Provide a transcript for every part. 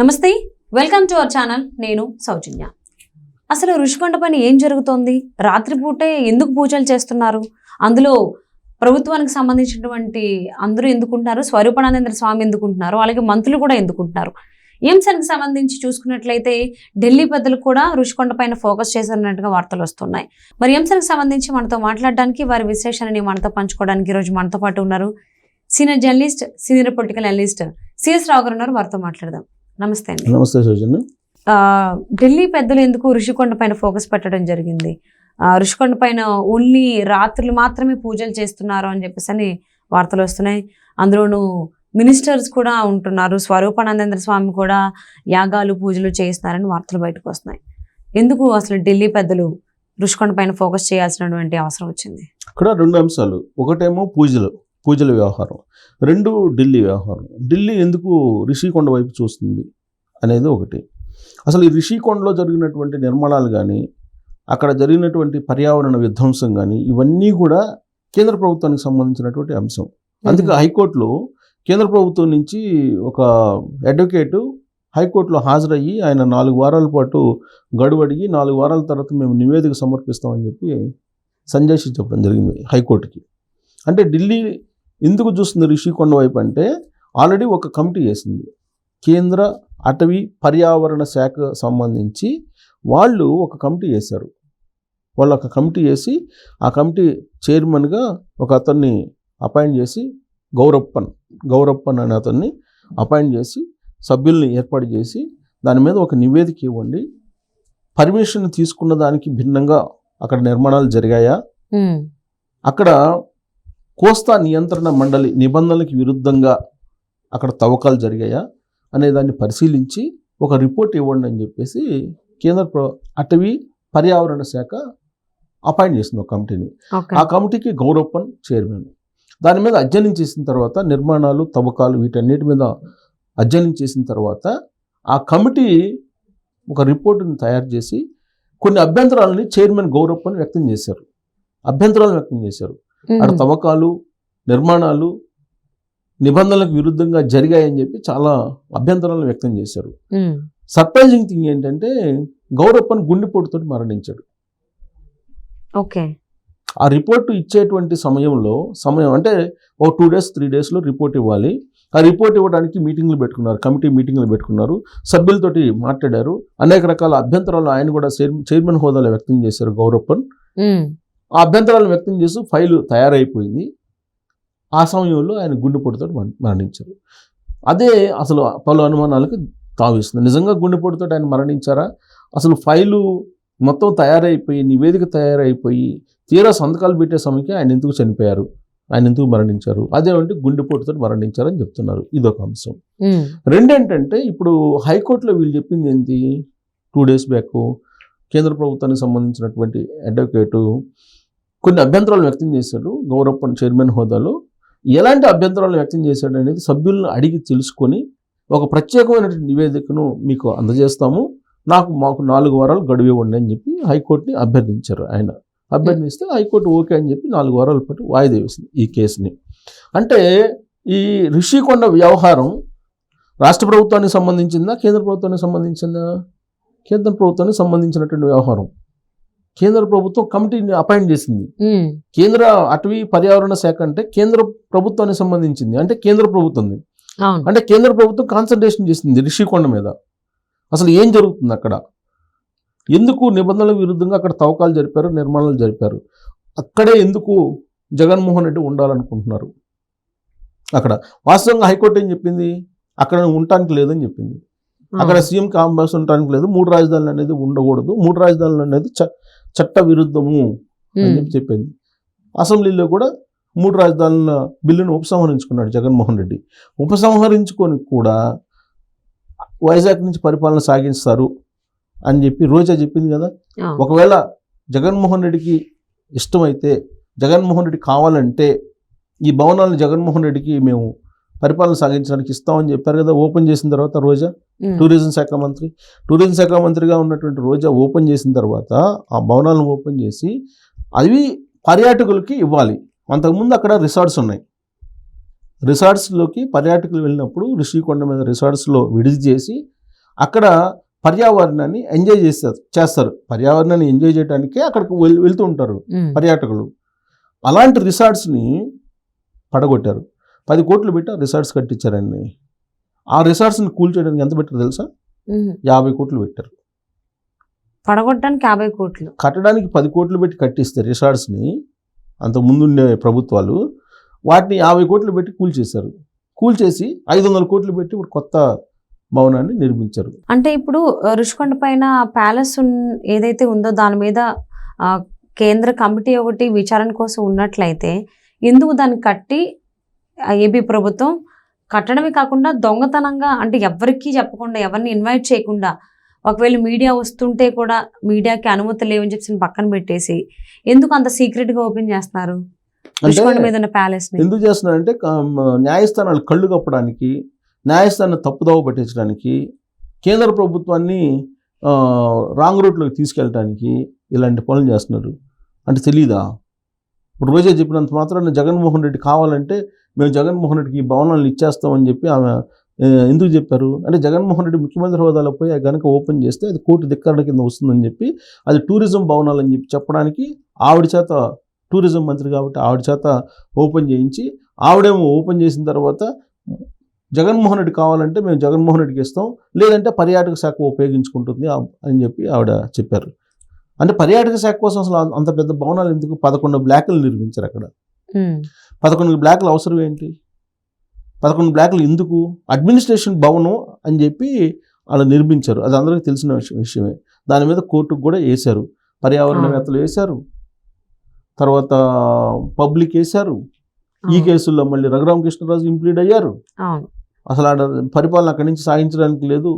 నమస్తే, welcome to our channel. నేను సౌజన్య. అసలు ఋషికొండ పైన ఏం జరుగుతోంది? రాత్రిపూటే ఎందుకు పూజలు చేస్తున్నారు? అందులో ప్రభుత్వానికి సంబంధించినటువంటి అందరూ ఎందుకుంటున్నారు? స్వరూపానందేంద్ర స్వామి ఎందుకుంటున్నారు? అలాగే మంత్రులు కూడా ఎందుకుంటున్నారు? ఈ అంశానికి సంబంధించి చూసుకున్నట్లయితే ఢిల్లీ పెద్దలు కూడా ఋషికొండ పైన ఫోకస్ చేసినట్టుగా వార్తలు వస్తున్నాయి. మరి ఈ అంశానికి సంబంధించి మనతో మాట్లాడడానికి, వారి విశ్లేషణని మనతో పంచుకోవడానికి ఈరోజు మనతో పాటు ఉన్నారు senior journalist, senior political analyst CS Rao garu ఉన్నారు. వారితో మాట్లాడదాం. నమస్తే అండి. నమస్తే సౌజన్య. ఢిల్లీ పెద్దలు ఎందుకు ఋషికొండ పైన ఫోకస్ పెట్టడం జరిగింది? ఋషికొండ పైన ఓన్లీ రాత్రులు మాత్రమే పూజలు చేస్తున్నారు అని చెప్పేసి అని వార్తలు వస్తున్నాయి. అందులోనూ మినిస్టర్స్ కూడా ఉంటున్నారు. స్వరూపానందేంద్ర స్వామి కూడా యాగాలు పూజలు చేస్తున్నారని వార్తలు బయటకు వస్తున్నాయి. ఎందుకు అసలు ఢిల్లీ పెద్దలు ఋషికొండ పైన ఫోకస్ చేయాల్సినటువంటి అవసరం వచ్చింది? ఇక్కడ రెండు అంశాలు. ఒకటేమో పూజల వ్యవహారం, రెండు ఢిల్లీ వ్యవహారం. ఢిల్లీ ఎందుకు రిషికొండ వైపు చూస్తుంది అనేది ఒకటి. అసలు ఈ రిషికొండలో జరిగినటువంటి నిర్మాణాలు కానీ, అక్కడ జరిగినటువంటి పర్యావరణ విధ్వంసం కానీ, ఇవన్నీ కూడా కేంద్ర ప్రభుత్వానికి సంబంధించినటువంటి అంశం. అందుకే హైకోర్టులో కేంద్ర ప్రభుత్వం నుంచి ఒక అడ్వకేటు హైకోర్టులో హాజరయ్యి ఆయన 4 వారాల పాటు గడువు అడిగి 4 వారాల తర్వాత మేము నివేదిక సమర్పిస్తామని చెప్పి సంజయ్ చెప్పడం జరిగింది హైకోర్టుకి. అంటే ఢిల్లీ ఎందుకు చూస్తుంది రిషికొండ వైపు అంటే, ఆల్రెడీ ఒక కమిటీ వేసింది. కేంద్ర అటవీ పర్యావరణ శాఖ సంబంధించి వాళ్ళు ఒక కమిటీ వేశారు. వాళ్ళు ఒక కమిటీ వేసి ఆ కమిటీ చైర్మన్గా ఒక అతన్ని అపాయింట్ చేసి, గౌరప్పన్ అనే అతన్ని అపాయింట్ చేసి సభ్యుల్ని ఏర్పాటు చేసి దాని మీద ఒక నివేదిక ఇవ్వండి. పర్మిషన్ తీసుకున్న దానికి భిన్నంగా అక్కడ నిర్మాణాలు జరిగాయా, అక్కడ కోస్తా నియంత్రణ మండలి నిబంధనలకు విరుద్ధంగా అక్కడ తవ్వకాలు జరిగాయా అనే దాన్ని పరిశీలించి ఒక రిపోర్ట్ ఇవ్వండి అని చెప్పేసి కేంద్ర అటవీ పర్యావరణ శాఖ అపాయింట్ చేసింది ఒక కమిటీని. ఆ కమిటీకి గౌరప్పన్ చైర్మన్. దాని మీద అధ్యయనం చేసిన తర్వాత, నిర్మాణాలు తవ్వకాలు వీటన్నిటి మీద అధ్యయనం చేసిన తర్వాత ఆ కమిటీ ఒక రిపోర్టును తయారు చేసి కొన్ని అభ్యంతరాలని చైర్మన్ గౌరప్పన్ వ్యక్తం చేశారు. అక్కడ తవ్వకాలు, నిర్మాణాలు నిబంధనలకు విరుద్ధంగా జరిగాయని చెప్పి చాలా అభ్యంతరాలను వ్యక్తం చేశారు. సర్ప్రైజింగ్ థింగ్ ఏంటంటే, గౌరప్పన్ గుండెపోటుతో మరణించాడు. ఓకే. ఆ రిపోర్టు ఇచ్చేటువంటి సమయం అంటే ఒక 2 days 3 daysలో రిపోర్ట్ ఇవ్వాలి. ఆ రిపోర్ట్ ఇవ్వడానికి మీటింగ్లు పెట్టుకున్నారు, కమిటీ మీటింగ్లు పెట్టుకున్నారు, సభ్యులతోటి మాట్లాడారు. అనేక రకాల అభ్యంతరాలు ఆయన కూడా చైర్మన్ హోదాలో వ్యక్తం చేశారు గౌరప్పన్. ఆ అభ్యంతరాలను వ్యక్తం చేస్తూ ఫైలు తయారైపోయింది. ఆ సమయంలో ఆయన గుండెపోటుతో మరణించారు. అదే అసలు పలు అనుమానాలకు తావిస్తుంది. నిజంగా గుండెపోటుతో ఆయన మరణించారా? అసలు ఫైలు మొత్తం తయారైపోయి, నివేదిక తయారైపోయి, తీరా సంతకాలు పెట్టే సమయంకి ఆయన ఎందుకు చనిపోయారు, ఆయన ఎందుకు మరణించారు? అదేమంటే గుండెపోటుతో మరణించారని చెప్తున్నారు. ఇదొక అంశం. రెండేంటంటే, ఇప్పుడు హైకోర్టులో వీళ్ళు చెప్పింది ఏంటి? 2 days బ్యాక్ కేంద్ర ప్రభుత్వానికి సంబంధించినటువంటి అడ్వకేటు కొన్ని అభ్యంతరాలు వ్యక్తం చేశాడు. గౌరప్పన్ చైర్మన్ హోదాలో ఎలాంటి అభ్యంతరాలు వ్యక్తం చేశాడు అనేది సభ్యులను అడిగి తెలుసుకొని ఒక ప్రత్యేకమైనటువంటి నివేదికను మీకు అందజేస్తాము, మాకు 4 వారాలు గడువు ఇవ్వండి అని చెప్పి హైకోర్టుని అభ్యర్థించారు. ఆయన అభ్యర్థిస్తే హైకోర్టు ఓకే అని చెప్పి 4 వారాల పాటు వాయిదా వేసింది ఈ కేసుని. అంటే ఈ రిషికొండ వ్యవహారం రాష్ట్ర ప్రభుత్వానికి సంబంధించిందా, కేంద్ర ప్రభుత్వానికి సంబంధించిందా? కేంద్ర ప్రభుత్వానికి సంబంధించినటువంటి వ్యవహారం. కేంద్ర ప్రభుత్వం కమిటీని అపాయింట్ చేసింది. కేంద్ర అటవీ పర్యావరణ శాఖ అంటే కేంద్ర ప్రభుత్వానికి సంబంధించింది, అంటే కేంద్ర ప్రభుత్వం. అంటే కేంద్ర ప్రభుత్వం కాన్సన్ట్రేషన్ చేసింది రిషికొండ మీద. అసలు ఏం జరుగుతుంది అక్కడ, ఎందుకు నిబంధనలకు విరుద్ధంగా అక్కడ తవ్వకాలు జరిపారు, నిర్మాణాలు జరిపారు, అక్కడే ఎందుకు జగన్మోహన్ రెడ్డి ఉండాలనుకుంటున్నారు? అక్కడ వాస్తవంగా హైకోర్టు ఏం చెప్పింది? అక్కడ ఉండటానికి లేదని చెప్పింది. అక్కడ సీఎం కాంబస్ ఉండటానికి లేదు, 3 రాజధానులు అనేది ఉండకూడదు, 3 రాజధానులు అనేది చట్ట విరుద్ధము అని చెప్పింది. అసెంబ్లీలో కూడా 3 రాజధానుల బిల్లును ఉపసంహరించుకున్నాడు జగన్మోహన్ రెడ్డి. ఉపసంహరించుకొని కూడా వైజాగ్ నుంచి పరిపాలన సాగిస్తారు అని చెప్పి రోజా చెప్పింది కదా. ఒకవేళ జగన్మోహన్ రెడ్డికి ఇష్టమైతే, జగన్మోహన్ రెడ్డి కావాలంటే ఈ భవనాలను జగన్మోహన్ రెడ్డికి మేము పరిపాలన సాగించడానికి ఇస్తామని చెప్పారు కదా. ఓపెన్ చేసిన తర్వాత రోజా టూరిజం శాఖ మంత్రిగా ఉన్నటువంటి రోజా ఓపెన్ చేసిన తర్వాత ఆ భవనాలను ఓపెన్ చేసి అవి పర్యాటకులకి ఇవ్వాలి. అంతకుముందు అక్కడ రిసార్ట్స్ ఉన్నాయి. రిసార్ట్స్లోకి పర్యాటకులు వెళ్ళినప్పుడు రిషికొండ మీద రిసార్ట్స్లో విడిది చేసి అక్కడ పర్యావరణాన్ని ఎంజాయ్ చేస్తారు. పర్యావరణాన్ని ఎంజాయ్ చేయడానికే అక్కడికి వెళ్తూ ఉంటారు పర్యాటకులు. అలాంటి రిసార్ట్స్ని పడగొట్టారు. 10 కోట్లు పెట్టి ఆ రిసార్ట్స్ కట్టించారండి. ఆ రిసార్ట్స్ని కూల్చేయడానికి ఎంత పెట్టారు తెలుసా? 50 కోట్లు పెట్టారు. పడగొట్టడానికి 50 కోట్లు, కట్టడానికి 10 కోట్లు పెట్టి కట్టిస్తే రిసార్ట్స్ని అంత ముందుండే ప్రభుత్వాలు వాటిని 50 కోట్లు పెట్టి కూల్చేశారు. కూల్చేసి 500 కోట్లు పెట్టి ఇప్పుడు కొత్త భవనాన్ని నిర్మించారు. అంటే ఇప్పుడు రుషికొండ పైన ప్యాలెస్ ఏదైతే ఉందో దాని మీద కేంద్ర కమిటీ ఒకటి విచారణ కోసం ఉన్నట్లయితే ఎందుకు దాన్ని కట్టి ఏపీ ప్రభుత్వం కట్టడమే కాకుండా దొంగతనంగా, అంటే ఎవరికీ చెప్పకుండా, ఎవరిని ఇన్వైట్ చేయకుండా, ఒకవేళ మీడియా వస్తుంటే కూడా మీడియాకి అనుమతి లేవని చెప్పి పక్కన పెట్టేసి ఎందుకు అంత సీక్రెట్గా ఓపెన్ చేస్తున్నారు రుషికొండ మీద ఉన్న ప్యాలెస్? ఎందుకు చేస్తున్నారంటే న్యాయస్థానాలు కళ్ళు కప్పడానికి, న్యాయస్థానం తప్పుదోవ పట్టించడానికి, కేంద్ర ప్రభుత్వాన్ని రాంగ్ రూట్లోకి తీసుకెళ్ళడానికి ఇలాంటి పనులు చేస్తున్నారు. అంటే తెలీదా? ఇప్పుడు రోజే చెప్పినంత మాత్రాన జగన్మోహన్ రెడ్డి కావాలంటే మేము జగన్మోహన్ రెడ్డికి ఈ భవనాలను ఇచ్చేస్తామని చెప్పి ఆమె ఎందుకు చెప్పారు అంటే, జగన్మోహన్ రెడ్డి ముఖ్యమంత్రి హోదాలో పోయి గనక ఓపెన్ చేస్తే అది కోర్టు ధిక్కరణ కింద వస్తుందని చెప్పి, అది టూరిజం భవనాలు అని చెప్పి చెప్పడానికి ఆవిడ చేత, టూరిజం మంత్రి కాబట్టి ఆవిడ చేత ఓపెన్ చేయించి, ఆవిడేమో ఓపెన్ చేసిన తర్వాత జగన్మోహన్ రెడ్డి కావాలంటే మేము జగన్మోహన్ రెడ్డికి ఇస్తాం, లేదంటే పర్యాటక శాఖ ఉపయోగించుకుంటుంది అని చెప్పి ఆవిడ చెప్పారు. అంటే పర్యాటక శాఖ కోసం అసలు అంత పెద్ద భవనాలు ఎందుకు? 11 బ్లాకులు నిర్మించారు అక్కడ. 11 బ్లాకులు అవసరం ఏంటి? 11 బ్లాకులు ఎందుకు? అడ్మినిస్ట్రేషన్ భవనం అని చెప్పి వాళ్ళు నిర్మించారు. అది అందరికీ తెలిసిన విషయమే. దాని మీద కోర్టుకు కూడా వేశారు, పర్యావరణవేత్తలు వేశారు, తర్వాత పబ్లిక్ వేశారు. ఈ కేసుల్లో మళ్ళీ రఘురామకృష్ణరాజు ఇంప్లీడ్ అయ్యారు. అసలు ఆడ పరిపాలన అక్కడి నుంచి సాగించడానికి లేదు,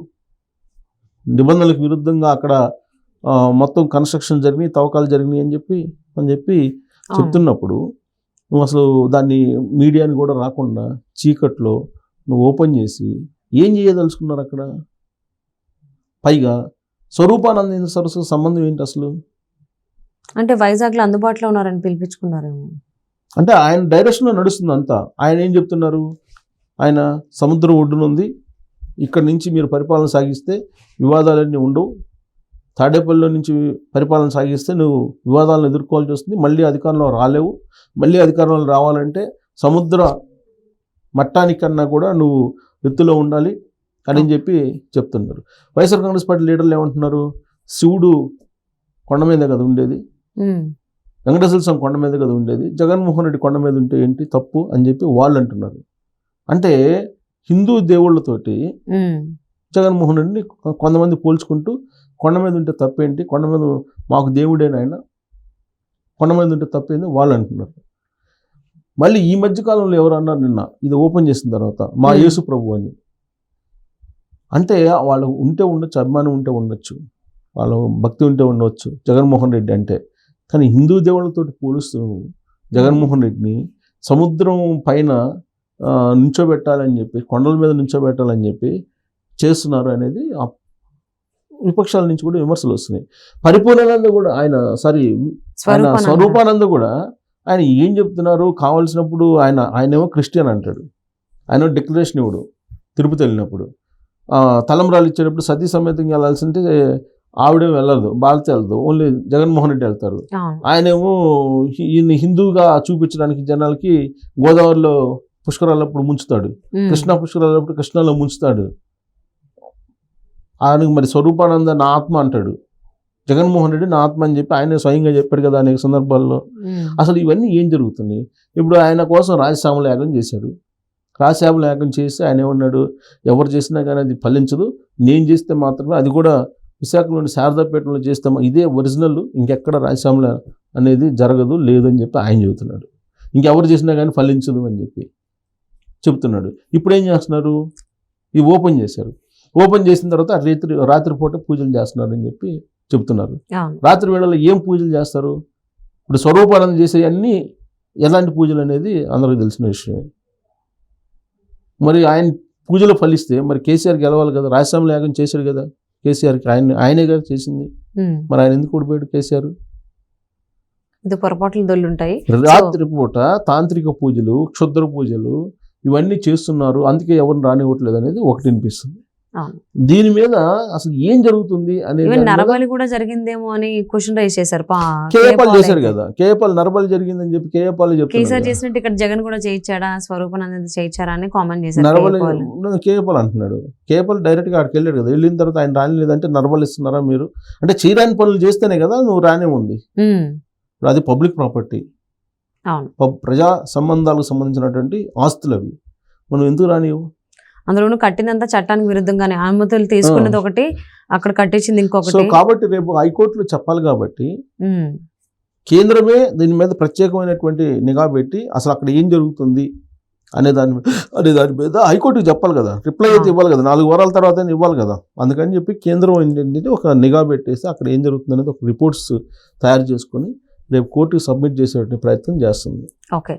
నిబంధనలకు విరుద్ధంగా అక్కడ మొత్తం కన్స్ట్రక్షన్ జరిగినాయి, తవ్వకాలు జరిగినాయి అని చెప్పి చెప్తున్నప్పుడు నువ్వు అసలు దాన్ని మీడియాని కూడా రాకుండా చీకట్లో నువ్వు ఓపెన్ చేసి ఏం చేయదలుచుకున్నారు అక్కడ? పైగా స్వరూపానంద సరస్సుకు సంబంధం ఏంటి అసలు? అంటే వైజాగ్లో అందుబాటులో ఉన్నారని పిలిపించుకున్నారేమో. అంటే ఆయన డైరెక్షన్లో నడుస్తుంది అంతా. ఆయన ఏం చెప్తున్నారు? ఆయన సముద్రం ఒడ్డునుంది, ఇక్కడి నుంచి మీరు పరిపాలన సాగిస్తే వివాదాలన్నీ ఉండవు, తాడేపల్లిలో నుంచి పరిపాలన సాగిస్తే నువ్వు వివాదాలను ఎదుర్కోవాల్సి వస్తుంది, మళ్ళీ అధికారంలో రాలేవు, మళ్ళీ అధికారంలో రావాలంటే సముద్ర మట్టానికన్నా కూడా నువ్వు ఎత్తులో ఉండాలి అని చెప్పి చెప్తున్నారు. వైఎస్ఆర్ కాంగ్రెస్ పార్టీ లీడర్లు ఏమంటున్నారు? శివుడు కొండ మీద కదా ఉండేది, వెంకటేశ్వర స్వామి కొండ మీద కదా ఉండేది, జగన్మోహన్ రెడ్డి కొండ మీద ఉంటే ఏంటి తప్పు అని చెప్పి వాళ్ళు అంటున్నారు. అంటే హిందూ దేవుళ్ళతోటి జగన్మోహన్ రెడ్డిని కొంతమంది పోల్చుకుంటూ కొండ మీద ఉంటే తప్పేంటి, కొండ మీద మాకు దేవుడేనాయన, కొండ మీద ఉంటే తప్పేంది వాళ్ళు అంటున్నారు. మళ్ళీ ఈ మధ్యకాలంలో ఎవరు అన్నారు నిన్న ఇది ఓపెన్ చేసిన తర్వాత, మా యేసు ప్రభు అని. అంటే వాళ్ళు ఉంటే ఉండొచ్చు, అభిమానం ఉంటే ఉండొచ్చు, వాళ్ళు భక్తి ఉంటే ఉండవచ్చు జగన్మోహన్ రెడ్డి అంటే, కానీ హిందూ దేవుళ్ళతో పోలుస్తూ జగన్మోహన్ రెడ్డిని సముద్రం పైన నుంచోబెట్టాలని చెప్పి, కొండల మీద నుంచోబెట్టాలని చెప్పి చేస్తున్నారు అనేది విపక్షాల నుంచి కూడా విమర్శలు వస్తున్నాయి. పరిపూర్ణానంద కూడా ఆయన స్వరూపానంద కూడా ఆయన ఏం చెప్తున్నారు? కావాల్సినప్పుడు ఆయనేమో క్రిస్టియన్ అంటాడు, ఆయన డిక్లరేషన్ ఇవ్వడు. తిరుపతి వెళ్ళినప్పుడు తలంబ్రాలు ఇచ్చేటప్పుడు సతీ సమేతంగా వెళ్ళాల్సింటే ఆవిడేమో వెళ్ళదు, భారతి వెళ్ళదు, ఓన్లీ జగన్మోహన్ రెడ్డి వెళ్తారు. ఆయనేమో ఈయన హిందూగా చూపించడానికి జనాలకి గోదావరిలో పుష్కరాలప్పుడు ముంచుతాడు, కృష్ణా పుష్కరాలప్పుడు కృష్ణాలో ముంచుతాడు. ఆయనకు మరి స్వరూపానంద నా ఆత్మ అంటాడు, జగన్మోహన్ రెడ్డి నా ఆత్మ అని చెప్పి ఆయన స్వయంగా చెప్పాడు కదా అనేక సందర్భాల్లో. అసలు ఇవన్నీ ఏం జరుగుతుంది? ఇప్పుడు ఆయన కోసం రాజశ్యామల యాగం చేశాడు. రాజశ్యామల యాగం చేసి ఆయన ఏమన్నాడు? ఎవరు చేసినా కానీ అది ఫలించదు, నేను చేస్తే మాత్రమే, అది కూడా విశాఖలోని శారదాపేటలో చేస్తే ఇదే ఒరిజినల్, ఇంకెక్కడ రాజశ్యామల అనేది జరగదు లేదు అని చెప్పి ఆయన చెబుతున్నాడు. ఇంకెవరు చేసినా కానీ ఫలించదు అని చెప్పి చెప్తున్నాడు. ఇప్పుడు ఏం చేస్తున్నారు? ఇది ఓపెన్ చేశారు. ఓపెన్ చేసిన తర్వాత రాత్రిపూట పూజలు చేస్తున్నారని చెప్పి చెప్తున్నారు. రాత్రి వేళల్లో ఏం పూజలు చేస్తారు? ఇప్పుడు స్వరూపానంద చేసే అన్నీ ఎలాంటి పూజలు అనేది అందరికీ తెలిసిన విషయమే. మరి ఆయన పూజలు ఫలిస్తే మరి కేసీఆర్ గెలవాలి కదా, రాజశ్యామల యాగం చేశాడు కదా కేసీఆర్కి, ఆయనే కదా చేసింది, మరి ఆయన ఎందుకు ఓడిపోయాడు కేసీఆర్? పొరపాట్లు దొల్లుంటాయి. రాత్రిపూట తాంత్రిక పూజలు, క్షుద్ర పూజలు ఇవన్నీ చేస్తున్నారు, అందుకే ఎవరిని రానివ్వట్లేదు అనేది ఒకటి అనిపిస్తుంది. అవును. దీని మీద అసలు ఏం జరుగుతుంది అనేది ఈవెన్ నరబలి కూడా జరిగిందేమో అని క్వశ్చన్ రైజ్ చేశారు. కేఏపాల్ చేశారు కదా, కేఏపాల్ నరబలి జరిగిందని చెప్పి కేఏపాల్ కేసీఆర్ చెప్తున్నారు. చేసినట్టు ఇక్కడ జగన్ కూడా చేయించాడా, స్వరూపానంద చేయించారా అని కామెంట్ చేశారు నరబలి కేఏపాల్. కేఏపాల్ అంటున్నాడు. కేఏపాల్ డైరెక్ట్ గా అక్కడికి వెళ్ళాడు కదా, వెళ్ళిన తర్వాత ఆయన రానిలేదంటే నరబలి ఇస్తున్నారా మీరు అంటే చేయరాని పనులు చేస్తేనే కదా నువ్వు రానే ఉంది. ఇప్పుడు అది పబ్లిక్ ప్రాపర్టీ, అవును. ప్రజా సంబంధాలకు సంబంధించినటువంటి ఆస్తులు అవి, మనం ఎందుకు రానివ్వు? అందులోనూ కట్టినంత చట్టానికి విరుద్ధంగానే అనుమతులు తీసుకున్నది ఒకటి, అక్కడ కట్టించింది సో ఇంకొకటి. కాబట్టి రేపు హైకోర్టులో చెప్పాలి కాబట్టి ఉమ్, కేంద్రమే దీని మీద ప్రత్యేకమైనటువంటి నిఘా పెట్టి అసలు అక్కడ ఏం జరుగుతుంది అనే దాని మీద హైకోర్టుకి చెప్పాలి కదా, రిప్లై అయితే ఇవ్వాలి కదా, 4 వారాల తర్వాత ఇవ్వాలి కదా. అందుకని చెప్పి కేంద్రం ఏంటంటే ఒక నిఘా పెట్టేసి అక్కడ ఏం జరుగుతుంది అనేది ఒక రిపోర్ట్స్ తయారు చేసుకొని రేపు కోర్టుకి సబ్మిట్ చేసే ప్రయత్నం చేస్తుంది. ఓకే.